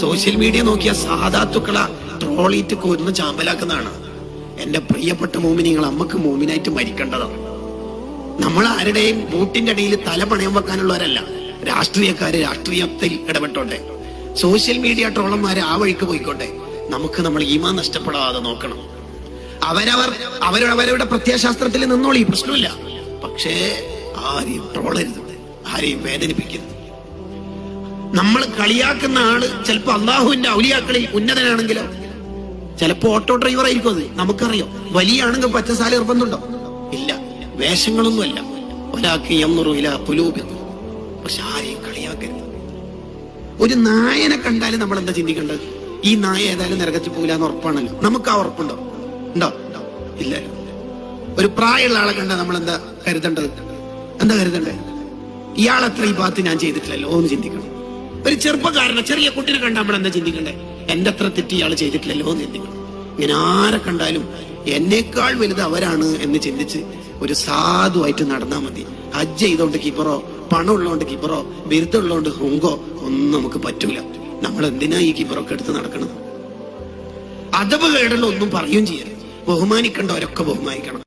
Social media നോക്കിയ സാധാത്തുക്കളെ ട്രോളിയിട്ട് കൊന്ന് ചാമ്പലാക്കുന്നതാണ്. എന്റെ പ്രിയപ്പെട്ട മോമിനിങ്ങൾ, അമ്മക്ക് മോമിനായിട്ട് മരിക്കേണ്ടതാണ്. നമ്മൾ ആരുടെയും ബൂട്ടിന്റെ അടിയിൽ തല പണയം വെക്കാനുള്ളവരല്ല. രാഷ്ട്രീയക്കാര് രാഷ്ട്രീയത്തിൽ ഇടപെട്ടോട്ടെ, സോഷ്യൽ മീഡിയ ട്രോളന്മാര് ആ വഴിക്ക് പോയിക്കോട്ടെ. നമുക്ക് നമ്മൾ ഈമാൻ നഷ്ടപ്പെടാതെ നോക്കണം. അവരവരുടെ പ്രത്യയശാസ്ത്രത്തിൽ നിന്നോളി, പ്രശ്നമില്ല. പക്ഷേ ആരെയും ട്രോളരുത്, ആരെയും വേദനിപ്പിക്കരുത്. നമ്മൾ കളിയാക്കുന്ന ആള് ചിലപ്പോ അള്ളാഹുവിന്റെ ഔലിയാക്കളിൽ ഉന്നതനാണെങ്കിലോ, ചിലപ്പോ ഓട്ടോ ഡ്രൈവർ ആയിരിക്കും. അത് നമുക്കറിയാം. വലിയ ആണെങ്കിൽ പച്ചസാല നിർബന്ധമുണ്ടോ? ഇല്ല. വേഷങ്ങളൊന്നുമല്ല. ഒരാൾക്ക് എന്നുറിയില്ല പുലൂബിന്നു. പക്ഷെ ആരെയും കളിയാക്കരുത്. ഒരു നായനെ കണ്ടാലും നമ്മൾ എന്താ ചിന്തിക്കേണ്ടത്? ഈ നായ ഏതായാലും നരകത്തിൽ പോകില്ലെന്ന് ഉറപ്പാണല്ലോ. നമുക്ക് ആ ഉറപ്പുണ്ടോ? ഉണ്ടോ? ഇല്ലല്ലോ. ഒരു പ്രായമുള്ള ആളെ കണ്ടാൽ നമ്മൾ എന്താ കരുതേണ്ടത്? എന്താ കരുതണ്ടേ? ഇയാളത്ര ഈ ഭാഗത്ത് ഞാൻ ചെയ്തിട്ടില്ലല്ലോ എന്ന് ചിന്തിക്കണം. ഒരു ചെറുപ്പക്കാരനെ, ചെറിയ കുട്ടിനെ കണ്ടാൽ നമ്മൾ എന്താ ചിന്തിക്കണ്ടേ? എന്റെ അത്ര തെറ്റി ഇയാൾ ചെയ്തിട്ടില്ലല്ലോ എന്ന് ചിന്തിക്കണം. ഇങ്ങനെ ആരെ കണ്ടാലും എന്നേക്കാൾ വലുത് അവരാണ് എന്ന് ചിന്തിച്ച് ഒരു സാധുവായിട്ട് നടന്നാൽ മതി. ഹജ്ജ് ചെയ്തോണ്ട് കിബറോ, പണം ഉള്ളതുകൊണ്ട് കിബറോ, ബിരുദം ഉള്ളതുകൊണ്ട് ഹുങ്കോ ഒന്നും നമുക്ക് പറ്റൂല. നമ്മൾ എന്തിനാ ഈ കിബറൊക്കെ എടുത്ത് നടക്കണം? അദബ് കേടുള്ള ഒന്നും പറയുകയും ചെയ്യരുത്. ബഹുമാനിക്കേണ്ടവരൊക്കെ ബഹുമാനിക്കണം.